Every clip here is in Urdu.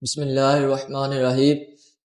بسم اللہ الرحمن الرحیم۔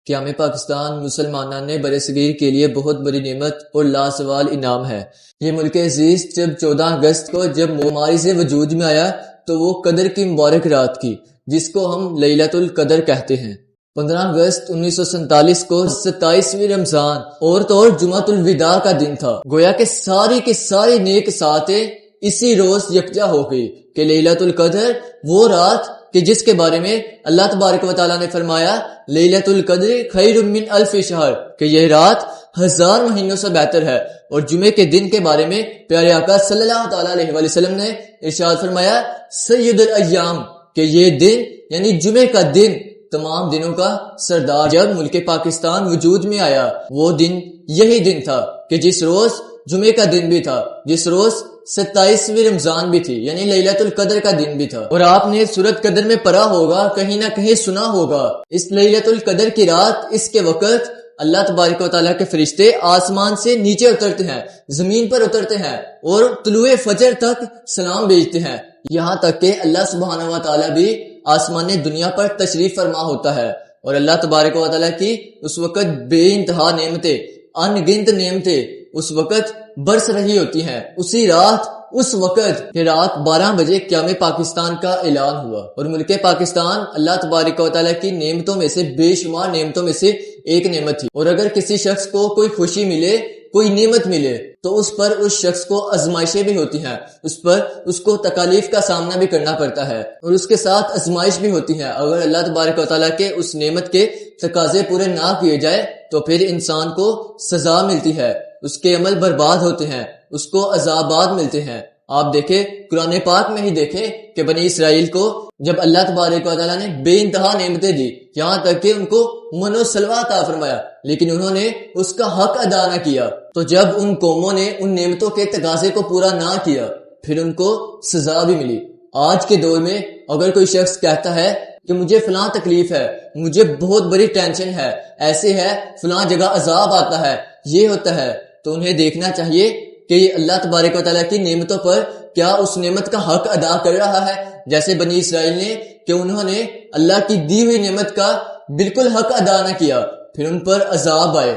قیام پاکستان مسلمانان برصغیر کے لیے بہت بڑی نعمت اور لازوال انعام ہے۔ یہ ملک عزیز جب 14 اگست کو جب بیماری سے وجود میں آیا تو وہ قدر کی مبارک رات کی جس کو ہم لیلۃ القدر کہتے ہیں۔ 15 اگست 1947 کو 27ویں رمضان اور تو جمعۃ الوداع کا دن تھا۔ گویا کہ ساری نیک ساتیں اسی روز یکجا ہو گئی کہ لیلۃ القدر وہ رات کہ جس کے بارے میں اللہ تبارک و تعالیٰ نے فرمایا لیلۃ القدر خیر من الف شہر، کہ یہ رات 1000 مہینوں سے بہتر ہے۔ اور جمعے کے دن کے بارے میں پیارے آقا صلی اللہ تعالیٰ علیہ وسلم نے ارشاد فرمایا سید الایام، کہ یہ دن یعنی جمعے کا دن تمام دنوں کا سردار۔ جب ملک پاکستان وجود میں آیا وہ دن یہی دن تھا کہ جس روز جمعے کا دن بھی تھا، جس روز 27ویں رمضان بھی تھی، یعنی لیلۃ القدر کا دن بھی تھا۔ اور آپ نے سورۃ قدر میں پڑھا ہوگا، کہیں نہ کہیں سنا ہوگا، اس لیلۃ القدر کی رات، اس کے وقت اللہ تبارک و تعالیٰ کے فرشتے آسمان سے نیچے اترتے ہیں، زمین پر اترتے ہیں اور طلوع فجر تک سلام بھیجتے ہیں، یہاں تک کہ اللہ سبحانہ و تعالیٰ بھی آسمان دنیا پر تشریف فرما ہوتا ہے۔ اور اللہ تبارک و تعالیٰ کی اس وقت بے انتہا نعمتیں، ان گنت نعمتیں اس وقت برس رہی ہوتی ہیں۔ اسی رات، اس وقت کہ رات 12 بجے قیام پاکستان کا اعلان ہوا، اور ملک پاکستان اللہ تبارک و تعالیٰ کی نعمتوں میں سے، بے شمار نعمتوں میں سے ایک نعمت تھی۔ اور اگر کسی شخص کو کوئی خوشی ملے، کوئی نعمت ملے، تو اس پر اس شخص کو آزمائشیں بھی ہوتی ہیں، اس کو تکالیف کا سامنا بھی کرنا پڑتا ہے، اور اس کے ساتھ آزمائش بھی ہوتی ہے۔ اگر اللہ تبارک و تعالیٰ کے اس نعمت کے تقاضے پورے نہ کیے جائے تو پھر انسان کو سزا ملتی ہے، اس کے عمل برباد ہوتے ہیں، اس کو عذابات ملتے ہیں۔ آپ دیکھیں، قرآن پاک میں ہی دیکھیں کہ بنی اسرائیل کو جب اللہ تبارک و تعالیٰ نے بے انتہا نعمتیں دی، یہاں تک کہ ان کو من و سلوہ عطا فرمایا، لیکن انہوں نے اس کا حق ادا نہ کیا، تو جب ان قوموں نے ان نعمتوں کے تقاضے کو پورا نہ کیا پھر ان کو سزا بھی ملی۔ آج کے دور میں اگر کوئی شخص کہتا ہے کہ مجھے فلاں تکلیف ہے، مجھے بہت بڑی ٹینشن ہے، ایسے ہے، فلاں جگہ عذاب آتا ہے، یہ ہوتا ہے، تو انہیں دیکھنا چاہیے کہ یہ اللہ تبارک و تعالیٰ کی نعمتوں پر کیا اس نعمت کا حق ادا کر رہا ہے، جیسے بنی اسرائیل نے، کہ انہوں نے اللہ کی دی ہوئی نعمت کا بالکل حق ادا نہ کیا، پھر ان پر عذاب آئے۔